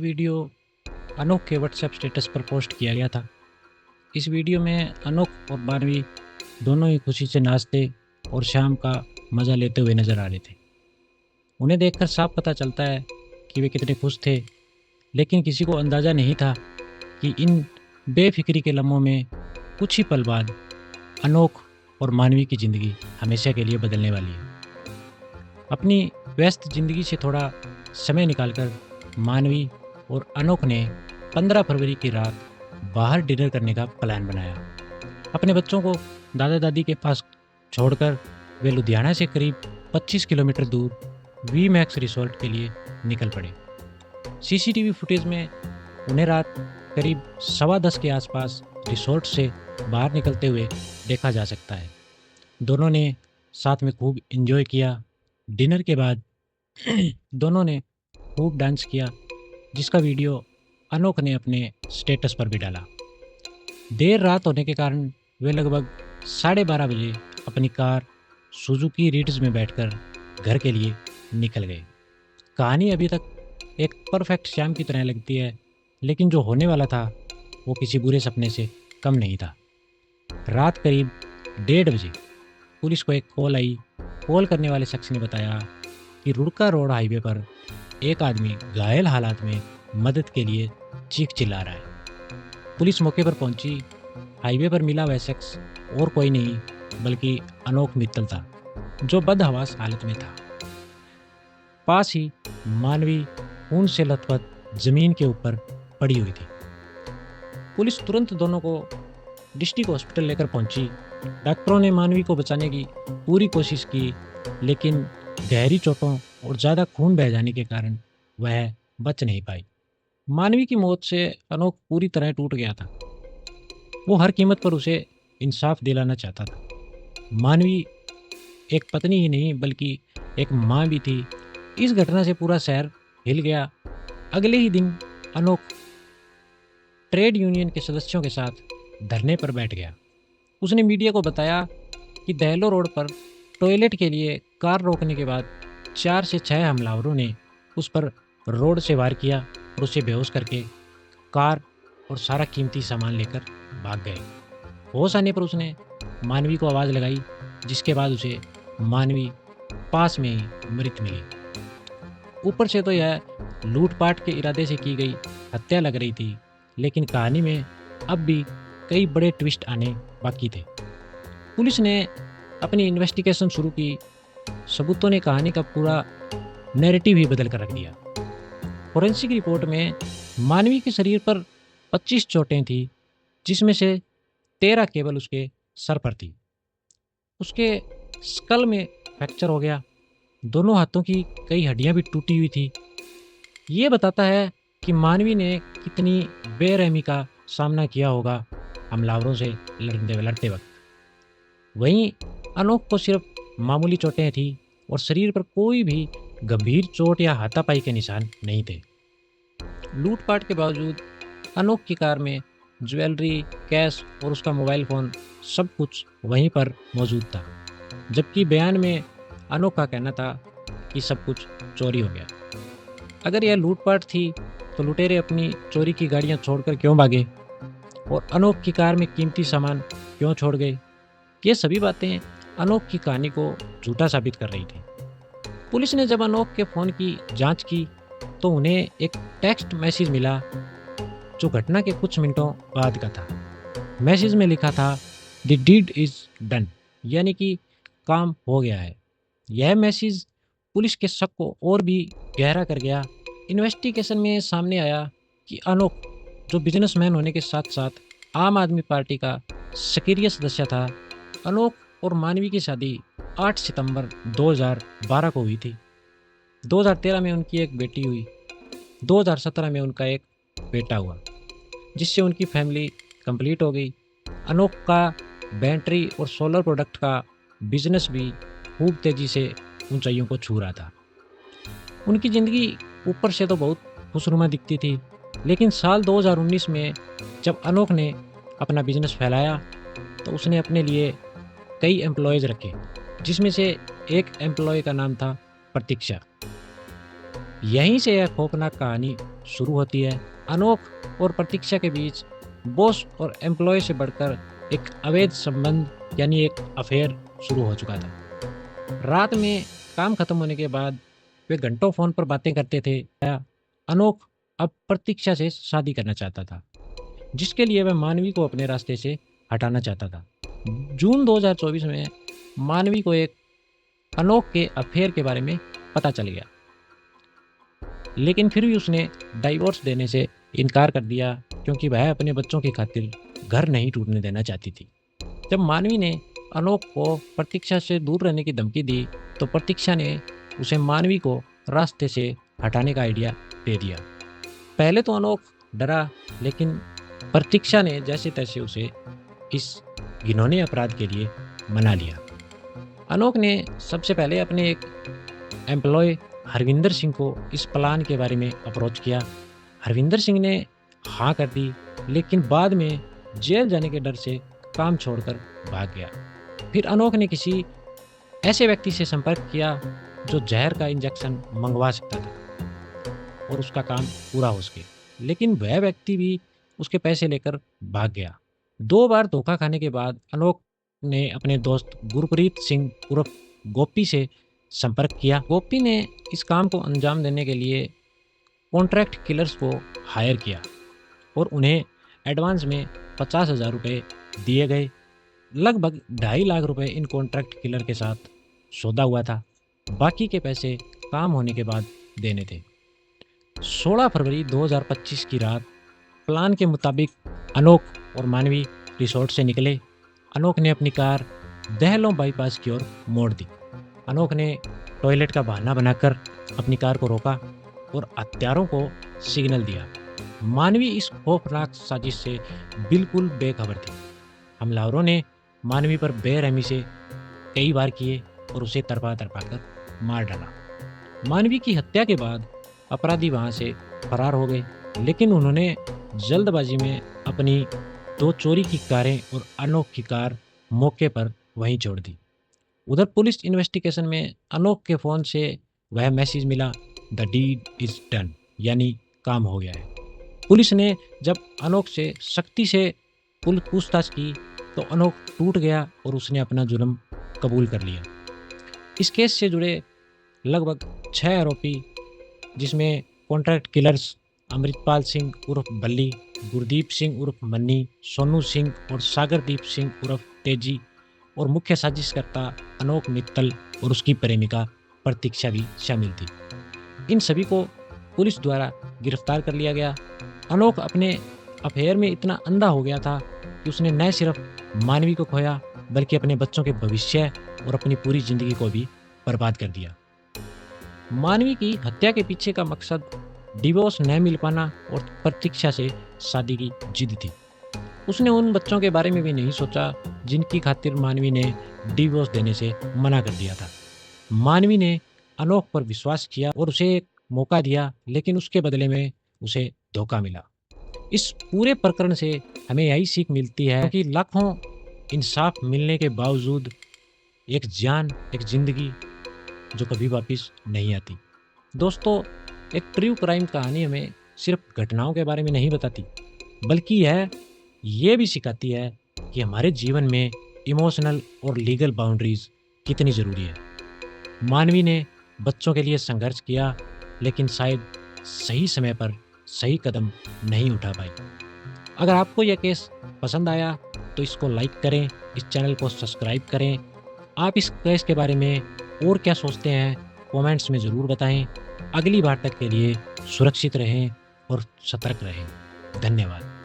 Video अनोख के WhatsApp status पर post किया गया था। इस वीडियो में अनोख और मानवी दोनों ही खुशी से नाचते और शाम का मज़ा लेते हुए नजर आ रहे थे। उन्हें देखकर साफ पता चलता है कि वे कितने खुश थे, लेकिन किसी को अंदाज़ा नहीं था कि इन बेफिक्री के लम्हों में कुछ ही पल बाद अनोख और मानवी की ज़िंदगी हमेशा के लिए बदलने वाली है। अपनी व्यस्त ज़िंदगी से थोड़ा समय निकालकर मानवी और अनोख ने 15 फरवरी की रात बाहर डिनर करने का प्लान बनाया। अपने बच्चों को दादा दादी के पास छोड़कर वे लुधियाना से करीब 25 किलोमीटर दूर वी मैक्स रिसोर्ट के लिए निकल पड़े। सीसीटीवी फुटेज में उन्हें रात करीब 10:15 के आसपास रिसोर्ट से बाहर निकलते हुए देखा जा सकता है। दोनों ने साथ में खूब एंजॉय किया। डिनर के बाद दोनों ने खूब डांस किया, जिसका वीडियो अनोख ने अपने स्टेटस पर भी डाला। देर रात होने के कारण वे लगभग 12:30 बजे अपनी कार सुजुकी रिट्ज में बैठकर घर के लिए निकल गए। कहानी अभी तक एक परफेक्ट शाम की तरह लगती है, लेकिन जो होने वाला था वो किसी बुरे सपने से कम नहीं था। रात करीब 1:30 बजे पुलिस को एक कॉल आई। कॉल करने वाले शख्स ने बताया कि रुड़का रोड हाईवे पर एक आदमी घायल हालात में मदद के लिए चीख चिल्ला रहा है। पुलिस मौके पर पहुंची। हाईवे पर मिला वह शख्स और कोई नहीं बल्कि अनोख मित्तल था, जो बदहवास हालत में था। पास ही मानवी खून से लथपथ जमीन के ऊपर पड़ी हुई थी। पुलिस तुरंत दोनों को डिस्ट्रिक्ट हॉस्पिटल लेकर पहुंची। डॉक्टरों ने मानवी को बचाने की पूरी कोशिश की, लेकिन गहरी चोटों और ज़्यादा खून बह जाने के कारण वह बच नहीं पाई। मानवी की मौत से अनोख पूरी तरह टूट गया था। वो हर कीमत पर उसे इंसाफ दिलाना चाहता था। मानवी एक पत्नी ही नहीं बल्कि एक माँ भी थी। इस घटना से पूरा शहर हिल गया। अगले ही दिन अनोख ट्रेड यूनियन के सदस्यों के साथ धरने पर बैठ गया। उसने मीडिया को बताया कि दहलो रोड पर टॉयलेट के लिए कार रोकने के बाद 4 से 6 हमलावरों ने उस पर रोड से वार किया और उसे बेहोश करके कार और सारा कीमती सामान लेकर भाग गए। होश आने पर उसने मानवी को आवाज़ लगाई, जिसके बाद उसे मानवी पास में ही मृत मिली। ऊपर से तो यह लूटपाट के इरादे से की गई हत्या लग रही थी, लेकिन कहानी में अब भी कई बड़े ट्विस्ट आने बाकी थे। पुलिस ने अपनी इन्वेस्टिगेशन शुरू की। सबूतों ने कहानी का पूरा नैरेटिव ही बदल कर रख दिया। फोरेंसिक रिपोर्ट में मानवी के शरीर पर 25 चोटें थी, जिसमें से 13 केवल उसके सर पर थी। उसके स्कल में फ्रैक्चर हो गया। दोनों हाथों की कई हड्डियां भी टूटी हुई थी। ये बताता है कि मानवी ने कितनी बेरहमी का सामना किया होगा हमलावरों से लड़ते वक्त। वहीं अनोख को सिर्फ मामूली चोटें थी और शरीर पर कोई भी गंभीर चोट या हाथापाई के निशान नहीं थे। लूटपाट के बावजूद अनोख की कार में ज्वेलरी, कैश और उसका मोबाइल फ़ोन सब कुछ वहीं पर मौजूद था, जबकि बयान में अनोख का कहना था कि सब कुछ चोरी हो गया। अगर यह लूटपाट थी तो लुटेरे अपनी चोरी की गाड़ियां छोड़कर क्यों भागे और अनोख की कार में कीमती सामान क्यों छोड़ गए? ये सभी बातें अनोख की कहानी को झूठा साबित कर रही थी। पुलिस ने जब अनोख के फ़ोन की जांच की तो उन्हें एक टेक्स्ट मैसेज मिला, जो घटना के कुछ मिनटों बाद का था। मैसेज में लिखा था, द डीड इज़ डन, यानी कि काम हो गया है। यह मैसेज पुलिस के शक को और भी गहरा कर गया। इन्वेस्टिगेशन में सामने आया कि अनोख, जो बिजनेसमैन होने के साथ साथ आम आदमी पार्टी का सक्रिय सदस्य था, अनोख और मानवी की शादी 8 सितंबर 2012 को हुई थी। 2013 में उनकी एक बेटी हुई। 2017 में उनका एक बेटा हुआ, जिससे उनकी फैमिली कंप्लीट हो गई। अनोख का बैटरी और सोलर प्रोडक्ट का बिजनेस भी खूब तेज़ी से ऊंचाइयों को छू रहा था। उनकी ज़िंदगी ऊपर से तो बहुत खुशनुमा दिखती थी, लेकिन साल 2019 में जब अनोख ने अपना बिजनेस फैलाया तो उसने अपने लिए कई एम्प्लॉयज़ रखे, जिसमें से एक एम्प्लॉय का नाम था प्रतीक्षा। यहीं से यह खौफनाक कहानी शुरू होती है। अनोख और प्रतीक्षा के बीच बॉस और एम्प्लॉय से बढ़कर एक अवैध संबंध यानी एक अफेयर शुरू हो चुका था। रात में काम खत्म होने के बाद वे घंटों फोन पर बातें करते थे। अनोख अब प्रतीक्षा से शादी करना चाहता था, जिसके लिए वह मानवी को अपने रास्ते से हटाना चाहता था। जून 2024 में मानवी को एक अनोख के अफेयर के बारे में पता चल गया, लेकिन फिर भी उसने डाइवोर्स देने से इनकार कर दिया, क्योंकि वह अपने बच्चों की खातिर घर नहीं टूटने देना चाहती थी। जब मानवी ने अनोख को प्रतीक्षा से दूर रहने की धमकी दी, तो प्रतीक्षा ने उसे मानवी को रास्ते से हटाने का आइडिया दे दिया। पहले तो अनोख डरा, लेकिन प्रतीक्षा ने जैसे तैसे उसे इस घिनौने अपराध के लिए मना लिया। अनोख ने सबसे पहले अपने एक एम्प्लॉय हरविंदर सिंह को इस प्लान के बारे में अप्रोच किया। हरविंदर सिंह ने हाँ कर दी, लेकिन बाद में जेल जाने के डर से काम छोड़कर भाग गया। फिर अनोख ने किसी ऐसे व्यक्ति से संपर्क किया जो जहर का इंजेक्शन मंगवा सकता था और उसका काम पूरा हो सके, लेकिन वह व्यक्ति भी उसके पैसे लेकर भाग गया। 2 बार धोखा खाने के बाद अनोख ने अपने दोस्त गुरप्रीत सिंह उर्फ गोपी से संपर्क किया। गोपी ने इस काम को अंजाम देने के लिए कॉन्ट्रैक्ट किलर्स को हायर किया और उन्हें एडवांस में 50,000 रुपये दिए गए। लगभग 2.5 लाख रुपए इन कॉन्ट्रैक्ट किलर के साथ सौदा हुआ था। बाकी के पैसे काम होने के बाद देने थे। 16 फरवरी 2025 की रात प्लान के मुताबिक अनोख और मानवी रिसोर्ट से निकले। अनोख ने अपनी कार दहलों बाईपास की ओर मोड़ दी। अनोख ने टॉयलेट का बहाना बनाकर अपनी कार को रोका और हत्यारों को सिग्नल दिया। मानवी इस खौफनाक साजिश से बिल्कुल बेखबर थी। हमलावरों ने मानवी पर बेरहमी से कई वार किए और उसे तरपा कर मार डाला। मानवी की हत्या के बाद अपराधी वहां से फरार हो गए, लेकिन उन्होंने जल्दबाजी में अपनी 2 चोरी की कारें और अनोख की कार मौके पर वहीं छोड़ दी। उधर पुलिस इन्वेस्टिगेशन में अनोख के फ़ोन से वह मैसेज मिला, द डीड इज़ डन, यानी काम हो गया है। पुलिस ने जब अनोख से सख्ती से पूछताछ की तो अनोख टूट गया और उसने अपना जुर्म कबूल कर लिया। इस केस से जुड़े लगभग 6 आरोपी, जिसमें कॉन्ट्रैक्ट किलर्स अमृतपाल सिंह उर्फ बल्ली, गुरदीप सिंह उर्फ मन्नी, सोनू सिंह और सागरदीप सिंह उर्फ तेजी और मुख्य साजिशकर्ता अनोख मित्तल और उसकी प्रेमिका प्रतीक्षा भी शामिल थी। इन सभी को पुलिस द्वारा गिरफ्तार कर लिया गया। अनोख अपने अफेयर में इतना अंधा हो गया था कि उसने न सिर्फ मानवी को खोया, बल्कि अपने बच्चों के भविष्य और अपनी पूरी जिंदगी को भी बर्बाद कर दिया। मानवी की हत्या के पीछे का मकसद डिवोर्स न मिल पाना और प्रतीक्षा से शादी की जिद थी। उसने उन बच्चों के बारे में भी नहीं सोचा जिनकी खातिर मानवी ने डिवोर्स देने से मना कर दिया था। मानवी ने अनोख पर विश्वास किया और उसे एक मौका दिया, लेकिन उसके बदले में उसे धोखा मिला। इस पूरे प्रकरण से हमें यही सीख मिलती है कि लाखों इंसाफ मिलने के बावजूद एक जान, एक जिंदगी जो कभी वापस नहीं आती। दोस्तों, एक ट्रू क्राइम कहानी हमें सिर्फ घटनाओं के बारे में नहीं बताती, बल्कि यह ये भी सिखाती है कि हमारे जीवन में इमोशनल और लीगल बाउंड्रीज कितनी ज़रूरी है। मानवी ने बच्चों के लिए संघर्ष किया, लेकिन शायद सही समय पर सही कदम नहीं उठा पाई। अगर आपको यह केस पसंद आया तो इसको लाइक करें, इस चैनल को सब्सक्राइब करें। आप इस केस के बारे में और क्या सोचते हैं कमेंट्स में ज़रूर बताएं। अगली बार तक के लिए सुरक्षित रहें और सतर्क रहें। धन्यवाद।